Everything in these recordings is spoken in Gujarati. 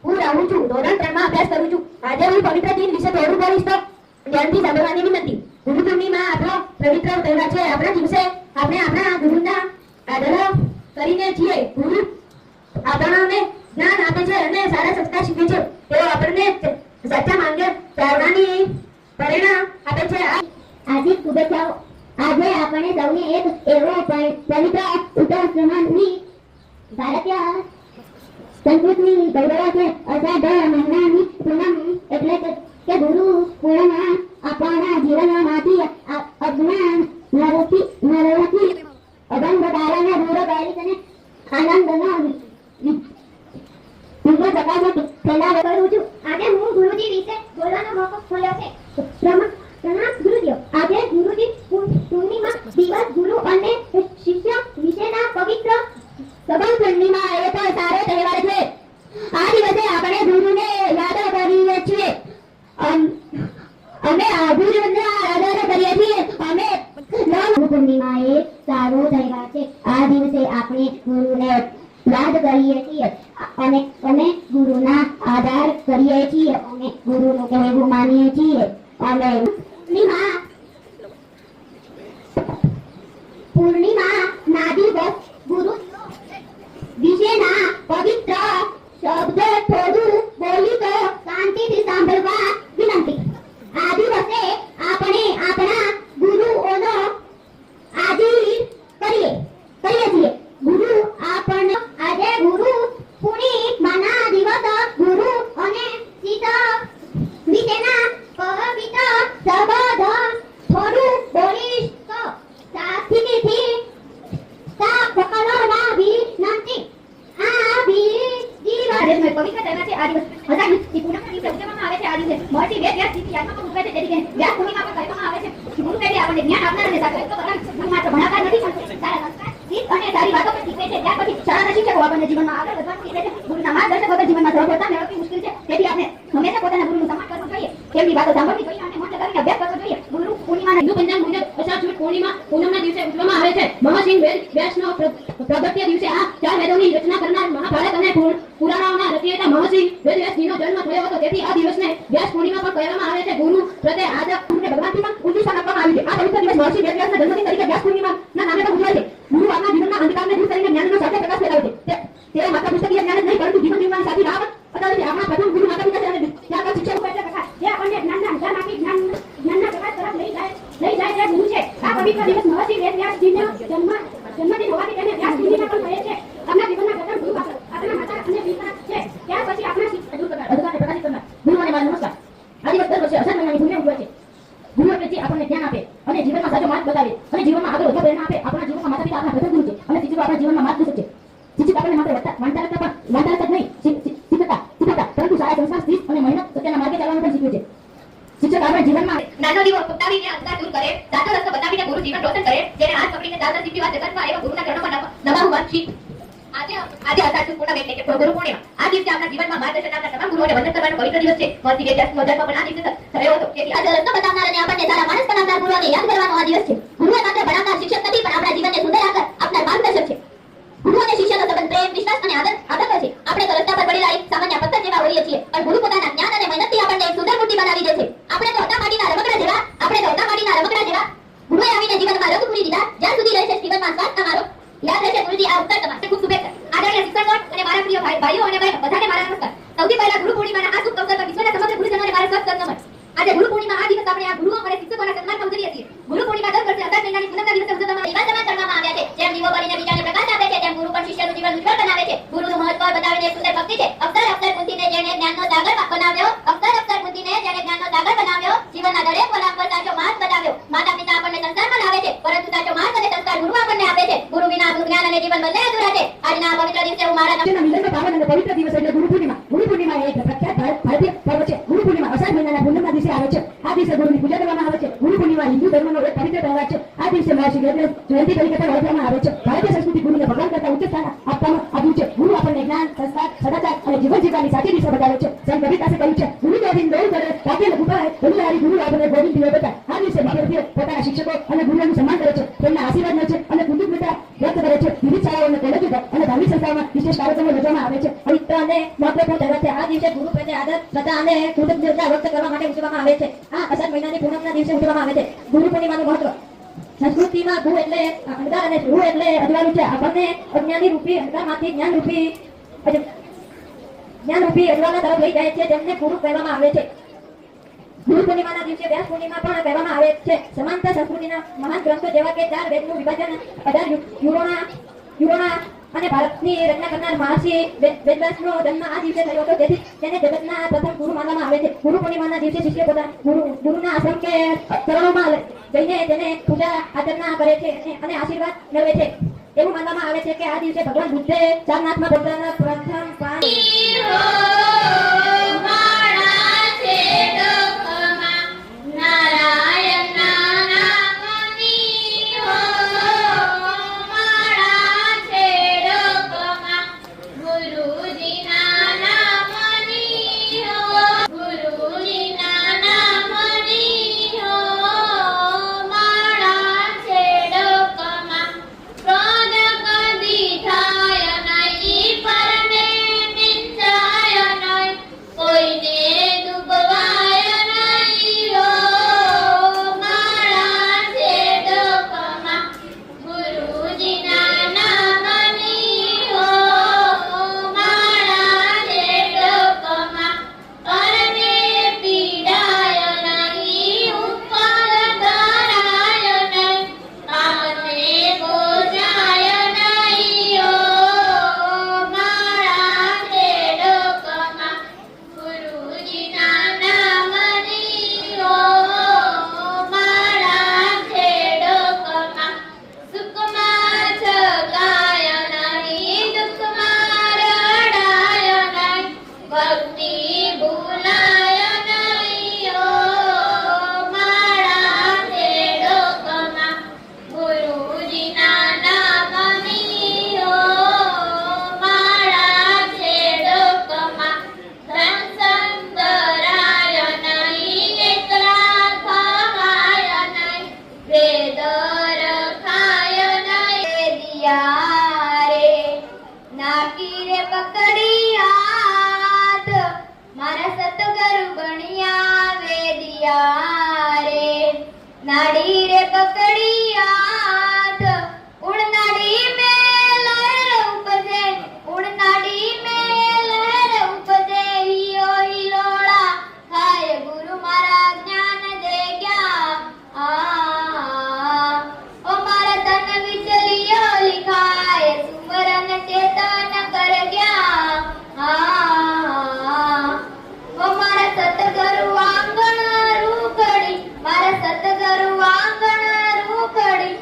હું રાહુલ છું, ધોરણ 3 માં અભ્યાસ કરું છું. આજે હું પવિત્ર દિન વિશે થોડું બોલીશ તો ધ્યાનથી સાંભળવાની વિનંતી. ગુરુ પૂર્ણિમા આપણો પવિત્ર તહેવાર છે. આપણા દિવસે આપણે આપણા ગુરુના આદર કરીને છીએ. ગુરુ આપણને જ્ઞાન આપે છે અને સારા સંસ્કાર શીખવે છે. તેઓ આપણને સાચા માર્ગે ચાલવાની પ્રેરણા આપે છે. આજે શુભેચ્છાઓ. આજે આપણે સૌને એક એવો પવિત્ર ઉત્તરાયણની ભારતીય સંસ્કૃતિની ગૌરવ છે. અષાઢ મહિનાની પૂનમ એટલે કે ગુરુ પૂર્ણિમા આપણા જીવનમાંથી અજ્ઞાન નરથી અભંગ દારાને દૂર કરી અને આનંદનો વિજય પ્રકાશ ફેલાવ કરું છું. આજે હું ગુરુજી વિશે બોલવાનો મોકો મળ્યો છે. પ્રણામ ગુરુજીઓ. આજે ગુરુજી પૂર્ણિમા દિવસ ગુરુ અને શિષ્ય વિશેના પવિત્ર સંબંધ પૂર્ણિમા એ તો સારો તહેવાર છે. આ દિવસે આપણે ગુરુને યાદ કરીએ છીએ. અમે ગુરુના આદર કરીએ છીએ. અમે પૂર્ણિમા એ સારો તહેવાર છે. આ દિવસે આપણે ગુરુને યાદ કરીએ છીએ અને ગુરુના આદર કરીએ છીએ અને ગુરુનું કહેવું માનીએ છીએ. અને પૂર્ણિમા ના દિવસ ગુરુ વિશેના પવિત્ર શબ્દ થોડું બોલી તો શાંતિથી સાંભળવા વિનંતી. આ દિવસે આપણે આપણા ગુરુઓનો આદર કરીએ છીએ. ગુરુ આપણને આજે ગુરુ પૂર્ણિમાના દિવસ ગુરુ અને શિષ્ય વિશેના પવિત્ર શબ્દ થોડું બોલીશ તો શાંતિથી સાંભળવા વિનંતી. આ પવિત્ર તહેવાર છે. આ દિવસ પૂનમના દિવસે ઉજવવામાં આવે છે. આ દિવસે મહર્ષિ વેદ વ્યાસજીની યાદમાં પણ ઉજવાય છે. તેથી વ્યાસ પૂર્ણિમા પણ કહેવામાં આવે છે. ગુરુ એટલે આપણને જ્ઞાન આપનાર અને સાચો ગુરુ માત્ર ભણાવતા નથી પણ સારા સંસ્કાર અને સારી વાતો પણ શીખવે છે. ત્યાર પછી શાળાના શિક્ષકો આપણને જીવનમાં આગળ વધવાનું શીખવે છે. ગુરુના માર્ગદર્શક વગર જીવનમાં સફળતા મેળવવી મુશ્કેલ છે. તેથી આપણે હંમેશા પોતાના ગુરુનું સન્માન કરવું જોઈએ. તેમની વાતો સાંભળવી જોઈએ અને મન લગાવીને અભ્યાસ કરવો જોઈએ. ગુરુ પૂર્ણિમાના હિન્દુ પંચાંગ મુજબ અષાઢ સુદ પૂર્ણિમા પૂનમના દિવસે ઉજવવામાં આવે છે. મહાસિંહ વેદ વ્યાસનો પ્રગટ્ય દિવસે આ ચાર વેદોની રચના કરનાર મહાભારત અને પુરાણોના રચયિતા મહર્ષિ વેદ વ્યાસજીનો જન્મ થયો હતો. તેથી આ દિવસને વ્યાસ પૂર્ણિમા પણ કહેવામાં આવે છે. ગુરુ પ્રત્યે આદર અને ભગવાનથી પણ ઊંચું સ્થાન આપવામાં આવ્યું છે. આ પવિત્ર દિવસ મહર્ષિ વેદ વ્યાસના જન્મદિન તરીકે વ્યાસ પૂર્ણિમાના નામે પણ ઉજવાય છે. ગુરુ આપણા જીવનના અંધકારને દૂર કરીને જ્ઞાનનો સાચો પ્રકાશ ફેલાવે છે. તેઓ માત્ર પુસ્તકીય જ્ઞાન જ નહીં પરંતુ જીવન જીવવાની સાચી રાહ બતાવે છે. આપણા પ્રથમ ગુરુ માતા પિતા છે અને ત્યારબાદ શિક્ષકો એટલે પ્રકાશ જે આપણને જ્ઞાનના અંધારમાંથી જ્ઞાનના પ્રકાશ તરફ લઈ જાય તે ગુરુ છે. આ પવિત્ર દિવસ મહર્ષિ વેદ વ્યાસજીનો જન્મદિન હોવાથી તેને વ્યાસ પૂર્ણિમા પણ કહે છે. આપણા જીવનના પ્રથમ ગુરુ આપણા માતા અને પિતા છે. ત્યાર પછી આપણા અધિકારને પ્રકાશિત કરનાર ગુરુઓને મારા નમસ્કાર. આ દિવસ દર વર્ષે અષાઢ મહિનાની પૂનમે ઉજવાય છે. ગુરુ એટલે જે આપણને જ્ઞાન આપે અને જીવનમાં સાચો માર્ગ બતાવે અને જીવનમાં આગળ વધવા પ્રેરણા આપે. આપણા જીવનમાં માતા પિતા આપણા પ્રથમ ગુરુ છે અને શિક્ષકો આપણા જીવનમાં માર્ગદર્શક છે. શિક્ષક આપણને માત્ર વાંચતા જ નહીં શીખવતા પરંતુ સારા સંસ્કાર શિસ્ત અને મહેનત સત્યના માર્ગે ચાલવાનું પણ શીખવે છે. શિક્ષક આપણા જીવનમાં નાનો દીવો પ્રગટાવીને અંધકાર દૂર કરે, સાચો રસ્તો બતાવીને ગુરુ જીવન રોશન કરે. જેને હાથ પકડીને ચાલતા શીખવી વાત જગતમાં એવા ગુરુના ચરણોમાં નમાવું શીખ. આજે અષાઢ સુદ પૂનમ એટલે કે ગુરુ પૂર્ણિમા. આ દિવસે આપણા જીવનમાં માર્ગદર્શન આપનાર તમામ ગુરુઓને વંદન કરવાનો પવિત્ર દિવસ છે. મહર્ષિ વેદ વ્યાસનો જન્મ પણ આ દિવસે થયો હતો. તેથી આજે રસ્તો બતાવનાર અને આપણને સારા માણસ બનાવનાર ગુરુઓને યાદ કરવાનો આ દિવસ છે. ગુરુ એ માત્ર ભણાવનાર શિક્ષક નથી પણ આપણા જીવનને સુંદર આપનાર માર્ગદર્શક છે. ગુરુ અને શિષ્યનો સંબંધ પ્રેમ, વિશ્વાસ અને આદર છે. આપણે તો રસ્તા પર પડેલા એક સામાન્ય પથ્થર જેવા હોઈએ છીએ પણ ગુરુ પોતાના જ્ઞાન અને મહેનતથી આપણને એક સુંદર મૂર્તિ બનાવી દે છે. આપણે તો હતા માટીના રમકડા જેવા ગુરુએ આવીને જીવનમાં રંગ પૂરી દીધા. જ્યાં સુધી રહેશે જીવનમાં સ્વાદ તમારો યાદ રહેશે ગુરુજી આ ઉત્તર તમારે ખૂબ શુભેચ્છા. આદરણીય શિક્ષકો અને મારા પ્રિય ભાઈઓ અને બહેનો બધાને મારા નમસ્કાર. સૌથી પહેલા ગુરુ પૂર્ણિમાના આ શુભ અવસર પર વિશ્વના સમગ્ર ગુરુજનોને મારા સત નમન. આજે ગુરુ પૂર્ણિમા આ દિવસ આપણે આ ગુરુઓ અને શિક્ષકોના સન્માનમાં ઉજવીએ છીએ. ગુરુ પૂર્ણિમા દર વર્ષે અષાઢ મહિનાની પૂનમના દિવસે ઉજવવામાં એવા સમાન કરવામાં આવ્યા છે. જેમ દીવો કરીને બીજાને પ્રકાશ આપે છે તેમ ગુરુ પણ શિષ્યનું જીવન ઉજ્જવળ બનાવે છે. ગુરુનું મહત્વ બતાવીને એક સુંદર ભક્તિ છે. અક્ષર બુદ્ધિને જેણે જ્ઞાનનો સાગર બનાવ્યો, અક્ષર બુદ્ધિને જેણે જ્ઞાનનો સાગર બનાવ્યો, જીવનના દરેક વળાંક પર સાચો માર્ગ બતાવ્યો. માતા પિતા આપણને સંસાર જ્ઞાન અને જીવન બંને અધૂરા છે. આજના આ પવિત્ર દિવસે હું મારા આજના મિલનનો પાવન અને પવિત્ર દિવસ એટલે ગુરુ પૂર્ણિમા. ગુરુ પૂર્ણિમા એ એક પ્રખ્યાત ભારતીય પર્વ છે. ગુરુ પૂર્ણિમા અષાઢ મહિનાના પૂનમના દિવસે આવે છે. આ દિવસે ગુરુની પૂજા કરવામાં આવે છે. ગુરુ પૂર્ણિમા હિન્દુ ધર્મનો એક પવિત્ર તહેવાર છે. આ દિવસે મહર્ષિ વેદવ્યાસ જયંતિ તરીકે પણ ઓળખવામાં આવે છે. ભારતીય સંસ્કૃતિ ગુરુને ભગવાન કરતા ઉચ્ચ સ્થાન આપવામાં આવ્યું છે. ગુરુ આપણને જ્ઞાન, સંસ્કાર, સદાચાર અને જીવન જીવવાની સાચી દિશા બતાવે છે. સંત કબીરદાસે કહ્યું છે, ગુરુ ગોવિંદ દોર કરે કાકે લઘુપાય બલિહારી ગુરુ આપણને ગોવિંદ દિવ્ય બતાય. આ દિવસે વિદ્યાર્થીઓ પોતાના શિક્ષકો અને ગુરુનું સન્માન કરે છે. તેમના આશીર્વાદ લે છે અને કૃતજ્ઞતા વ્યક્ત કરે છે. વિવિધ શાળાઓ અને કોલેજો અને ધાર્મિક સંસ્થાઓમાં વિશેષ કાર્યક્રમો યોજવામાં આવે છે. પવિત્ર અને મહત્વપૂર્ણ તહેવાર છે. આ દિવસે ગુરુ પ્રત્યે આદર, શ્રદ્ધા અને કૃતજ્ઞતા વ્યક્ત કરવા માટે ઉજવવામાં આવે છે. આ અષાઢ મહિનાની પૂનમના દિવસે ઉજવવામાં આવે છે. ગુરુ પૂર્ણિમાનું મહત્વ. સંસ્કૃતિમાં ગુરુ એટલે અંધકાર અને રૂ એટલે અજવાળું છે. આપણને અજ્ઞાની રૂપી અંધકારમાંથી જ્ઞાન રૂપી અજવાળા તરફ લઈ જાય છે. તેમને ગુરુ કહેવામાં આવે છે. ગુરુ પૂર્ણિમાના દિવસે વ્યાસ પૂર્ણિમા પણ કહેવામાં આવે છે. સમાંતર સંસ્કૃતિના મહાન ગ્રંથો જેવા કે 4 વેદનું વિભાજન 18 યુરોના અને ભારતની રચના કરનાર મહર્ષિ વેદવ્યાસનો જન્મ આ દિવસે થયો હતો. તેથી તેને જગતના પ્રથમ ગુરુ માનવામાં આવે છે. ગુરુ પૂર્ણિમાના દિવસે શિષ્ય પોતાના ગુરુના આશ્રમ કે ચરણોમાં જઈને તેને પૂજા આચરણા કરે છે અને આશીર્વાદ મેળવે છે. એવું માનવામાં આવે છે કે આ દિવસે ભગવાન બુદ્ધે સારનાથમાં પોતાના પ્રથમ નાડી રે પકડી હાથ ઉડનાડી મે લહેર ઉપજે ઉડનાડી મે લહેર ઉપજે હિયો હિલોળા થાય ગુરુ મારા જ્ઞાન દે ગયા ઓ મારા તન વિચલિયો લિખાય સુમરન ચેતન કર ગયા ઓ મારા સતગુરુ આંગણ રૂખડી મારા સતગુરુ આંગણ રૂખડી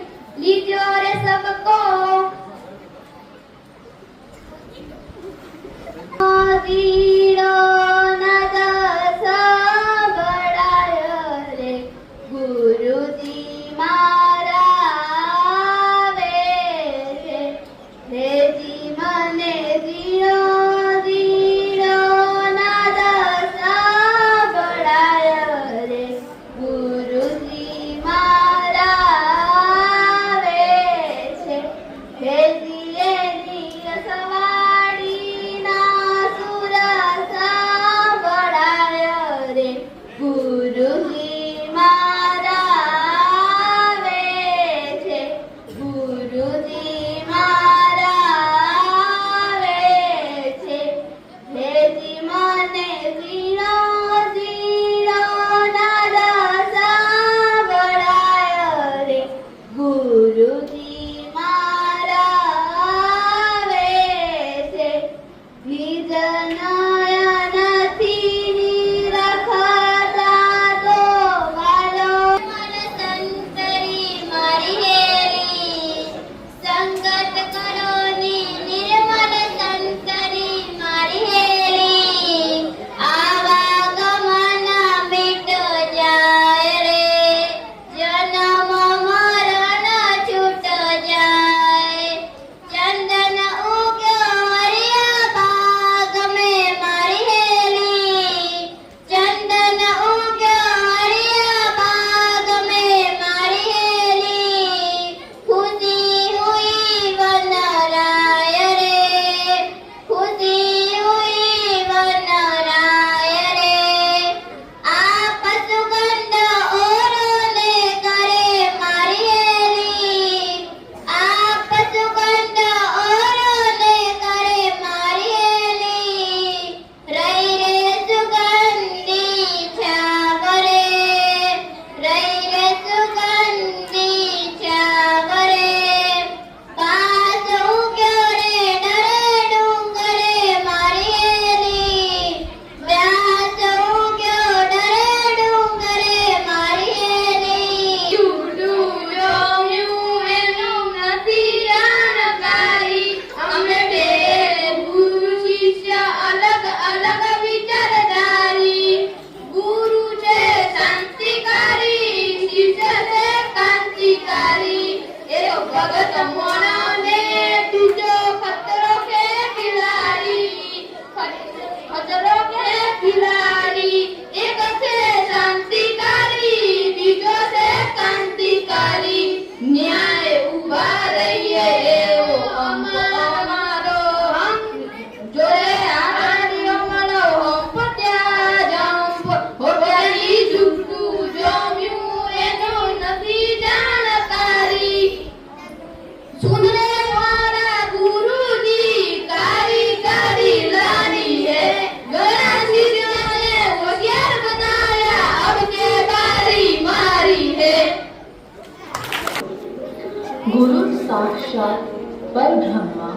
साक्षात् परब्रह्म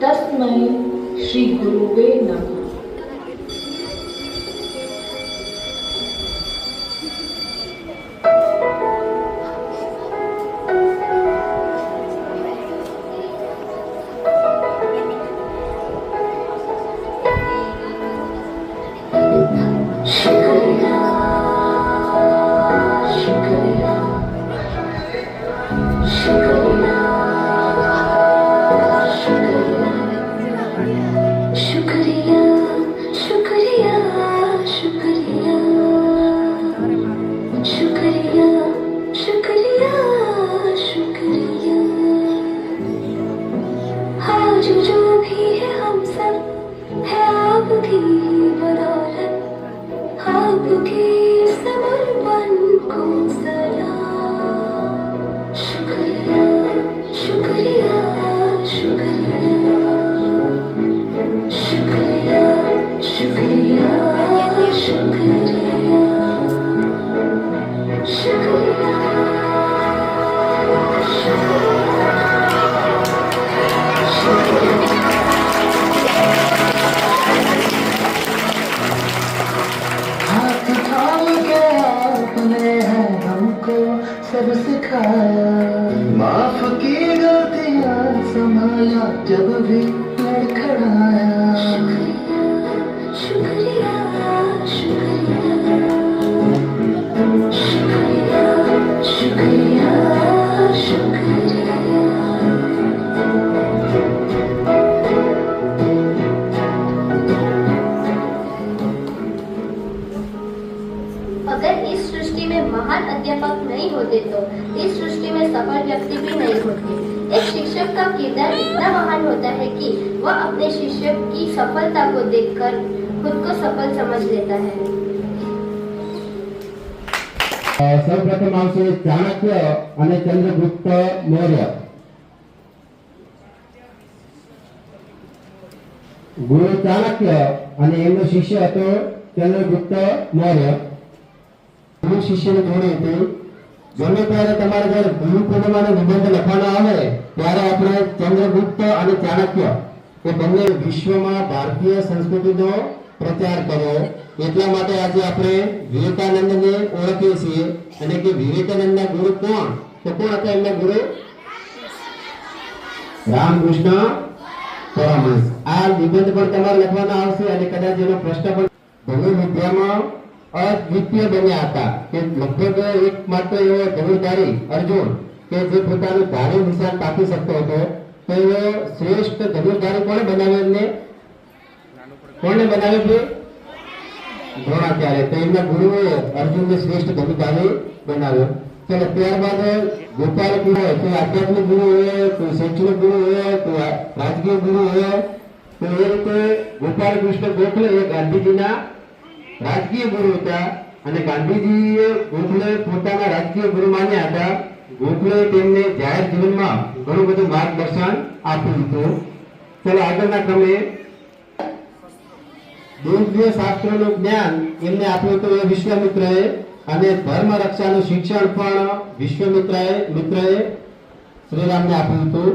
तस्मै श्री गुरुवे नमः। सब सिखाया, माफ की गलतियां संभाला जब भी लड़खड़ाया। शुक्रिया शुक्रिया शुक्रिया शुक्रिया शुक्रिया। अगर इस सृष्टि में महान अध्यापक नहीं होते तो इस सृष्टि में सफल व्यक्ति भी नहीं होते। एक शिक्षक का किरदार इतना महान होता है कि वह अपने शिष्य की सफलता को देखकर खुद को सफल समझ लेता है। सर्वप्रथम आवશે ચાણક્ય અને ચંદ્રગુપ્ત મૌર્ય। ગુરુ ચાણક્ય અને એમનો શિષ્ય હતો ચંદ્રગુપ્ત મૌર્ય। ગુરુ શિષ્યની જોડી હતી। ગમે ત્યારે તમારે જ્યારે ગુરુ પૂર્ણિમાનો નિબંધ લખવાનો આવે ત્યારે આપણે ચંદ્રગુપ્ત અને ચાણક્ય એ બંને વિશ્વમાં ભારતીય સંસ્કૃતિનો પ્રચાર કર્યો। એટલા માટે આજે આપણે વિવેકાનંદને ઓળખીએ છીએ અને કે વિવેકાનંદના ગુરુ કોણ? તો કોણ હતા એમના ગુરુ? રામકૃષ્ણ પરમહંસ। આ નિબંધ પણ તમારે લખવાનો આવશે અને કદાચ એનો પ્રશ્ન પણ ધનુર્વિદ્યામાં અદ્વિતીય બન્યા હતા કે લગભગ એકમાત્ર એવો ધનુર્ધારી અર્જુન કે જે પોતાનું ધારે નિશાન કાપી શકતો હતો। તો એવો શ્રેષ્ઠ ધનુર્ધારી કોણે બનાવ્યો? એમને કોણે બનાવ્યો? દ્રોણાચાર્ય। તો એમના ગુરુએ અર્જુનને શ્રેષ્ઠ ધનુર્ધારી બનાવ્યો। ચલો ત્યારબાદ ગોપાલ ગુરુ હોય, કોઈ આધ્યાત્મિક ગુરુ હોય, કોઈ શૈક્ષણિક ગુરુ હોય, કોઈ રાજકીય ગુરુ હોય। તો એ રીતે ગોપાલ કૃષ્ણ ગોખલે એ ગાંધીજીના રાજકીય ગુરુ હતા અને ગાંધીજીએ ગોખલે પોતાના રાજકીય ગુરુ માન્યા હતા। ગોખલે તેમને જાહેર જીવનમાં ઘણું બધું માર્ગદર્શન આપ્યું હતું। ચલો આગળના ક્રમે દિવ્ય શાસ્ત્રોનું જ્ઞાન એમને આપ્યું હતું એ વિશ્વામિત્રએ અને ધર્મ રક્ષાનું શિક્ષણ પણ વિશ્વામિત્રએ શ્રીરામને આપ્યું હતું।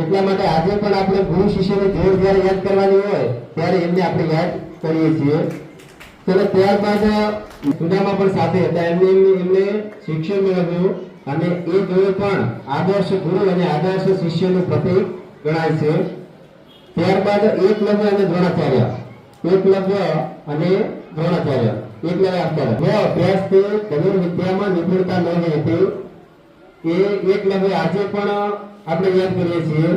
એટલા માટે આજે પણ આપણે ગુરુ શિષ્યની જોડ જ્યારે યાદ કરવાની હોય ત્યારે એમને આપણે યાદ કરીએ છીએ। ચલો ત્યારબાદ સુદામા પણ સાથે હતા। એમને શિક્ષણ મેળવ્યું અને એ જોડે પણ આદર્શ ગુરુ અને આદર્શ શિષ્યનું પ્રતીક ગણાય છે। ત્યારબાદ એકલવ્ય અને દ્રોણાચાર્ય। એકલવ્ય અને દ્રોણાચાર્ય એકલવ્ય અભ્યાસથી ધનુર્વિદ્યામાં નિપુણતા મેળવી હતી। એ એકલવ્ય આજે પણ આપણે યાદ કરીએ છીએ।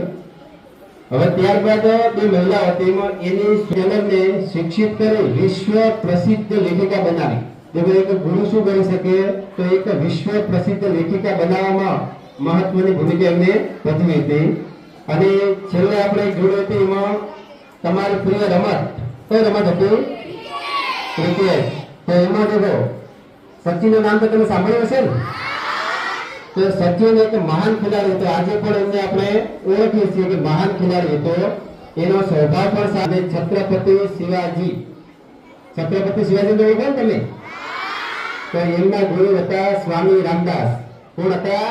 હવે ત્યારબાદ બે મહિલાઓ હતી, એની સ્વયંને શિક્ષિત કરી વિશ્વ પ્રસિદ્ધ લેખિકા બનાવી। એટલે એક ગુરુ શું કરી શકે? તો એક વિશ્વ પ્રસિદ્ધ લેખિકા બનાવવામાં મહત્વની ભૂમિકા એમને ભજવી હતી। અને છેલ્લે આપણે જોડે હતી એમાં તમારી પ્રિય રમત કઈ રમત હતી? ક્રિકેટ। તો એમાં દેખો સચિનનું નામ તો તમે સાંભળ્યું હશે ને? તો સચિન એક મહાન ખેલાડી હતો। આજે પણ એમને આપણે ઓળખીએ છીએ કે મહાન ખેલાડી હતો। એનો સ્વભાવ પણ સાથે છત્રપતિ શિવાજી તો ઓળખો ને તમે? તો એમના ગુરુ હતા સ્વામી રામદાસ। કોણ હતા?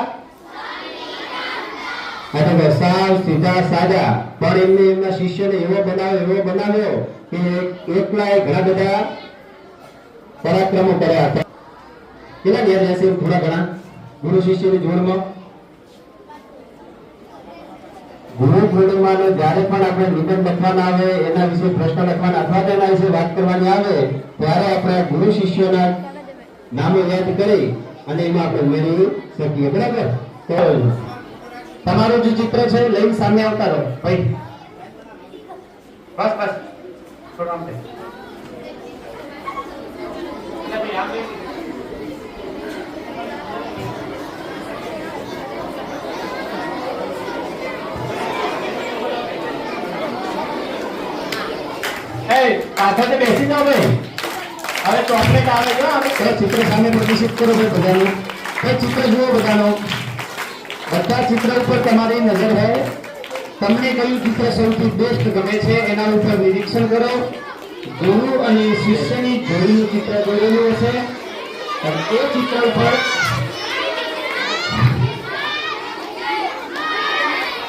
એટલે કે સાવ સીધા સાદા, પણ એમને એમના શિષ્યને એવો બનાવ્યો કે એકલાએ ઘણા બધા પરાક્રમો કર્યા હતા. કેટલા યાદ રહેશે થોડા ઘણા ગુરુ શિષ્યની જોડમાં? ગુરુ પૂર્ણિમાનો જ્યારે પણ આપણે નિબંધ લખવાના આવે, એના વિશે પ્રશ્ન લખવાના અથવા તો એના વિશે વાત કરવાની આવે, ત્યારે આપણે ગુરુ શિષ્યોના નામો યાદ કરી અને એમાં આપણે ઉમેરી શકીએ. બરાબર? તો તમારું જે ચિત્ર છે લઈને સામે આવતા રહો ભાઈ. બસ બસ થોડું આમ પાછળ બેસી જાઓ ભાઈ. હવે ચોકલેટ આવે છે. આપણે ચિત્ર સામે પ્રદર્શિત કરો ભાઈ બધાનું. ચિત્ર જુઓ બધાનો. બધા ચિત્ર ઉપર તમારી નજર હોય. તમને કયું ચિત્ર સૌથી બેસ્ટ ગમે છે એના ઉપર નિરીક્ષણ કરો. ગુરુ અને શિષ્યની જોડીનું ચિત્ર દોરેલું હશે અને એ ચિત્ર ઉપર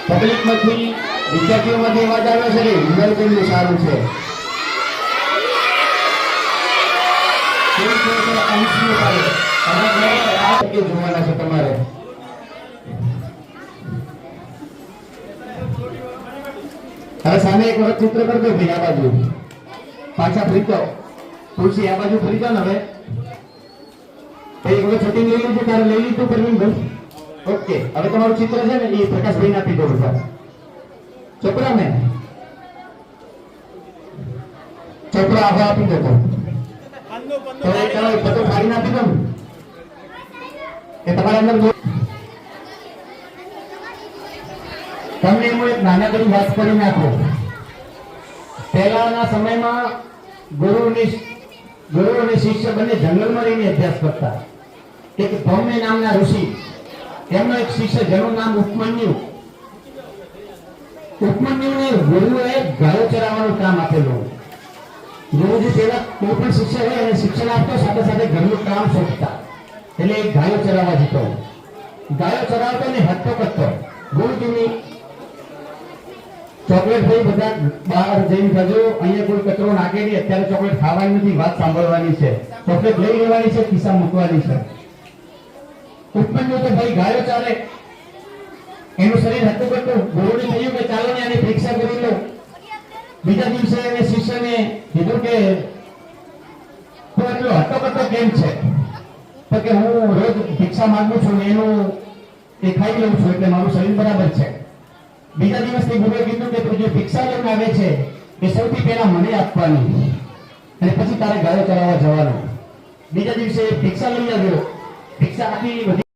પબ્લિકમાંથી વિદ્યાર્થીઓમાંથી અવાજ આવે છે કે વિનરબેનનું સારું છે. જોવાના છે તમારે. હવે સામે એક વખત ચિત્ર કરી દો ભાઈ. આ બાજુ પાછા ફરી જાઓ. તુલસી આ બાજુ ફરી જાઓ ને. હવે એક વખત સેટિંગ લઈ લીધું, તારે લઈ લીધું પરવીનભાઈ? ઓકે. હવે તમારું ચિત્ર છે ને એ પ્રકાશભાઈને આપી દો બધા. ચોપડા મેં ચોપડા આવા આપી દો. તો એ ચાલો બધું ફાડીને આપી દો એ તમારા અંદર. તમને હું એક નાનકડી વાત કરી નાખો. પહેલાના સમયમાં ગુરુ અને શિષ્ય બંને જંગલમાં રહીને અભ્યાસ કરતા. એક ભૌમ્ય નામના ઋષિ, એમનો એક શિષ્ય જેનું નામ ઉપમન્યુ. ઉપમન્યુને ગુરુએ ગાયો ચરાવવાનું કામ આપેલું. ગુરુજી પેલા કોઈ પણ શિષ્ય હોય એને શિક્ષણ આપતો, સાથે સાથે ઘરનું કામ સોંપતા. એટલે એક ગાયો ચરાવવા જતો. ગાયો ચરાવતો ને હટ્ટો કરતો. ગુરુજીની ચોકલેટ ભાઈ બધા બહાર જઈને જજો, અહીંયા કોઈ કચરો નાખે નહીં. અત્યારે ચોકલેટ ખાવાની નથી, વાત સાંભળવાની છે. ચોકલેટ લઈ લેવાની છે, ખિસ્સા મૂકવાની છે. ઉપમન્યુ તો ભાઈ ગાયો ચાલે, એનું શરીર હતું કરતું. ગુરુને કહ્યું કે ચાલો ને આની પરીક્ષા કરી લો. બીજા દિવસે એને શિષ્યને કીધું કે તું એટલો હટ્ટો કરતો કેમ છે? તો કે હું રોજ ભિક્ષા માંગુ છું ને એનું એ ખાઈ લઉં છું એટલે મારું શરીર બરાબર છે. બીજા દિવસથી ગુરુએ કીધું કે તું જે ભિક્ષા લઈને આવે છે એ સૌથી પહેલા મને આપવાની અને પછી તારે ગાયો ચરાવવા જવાનું. બીજા દિવસે ભિક્ષા લઈ આવ્યો. ભિક્ષા આપી બધી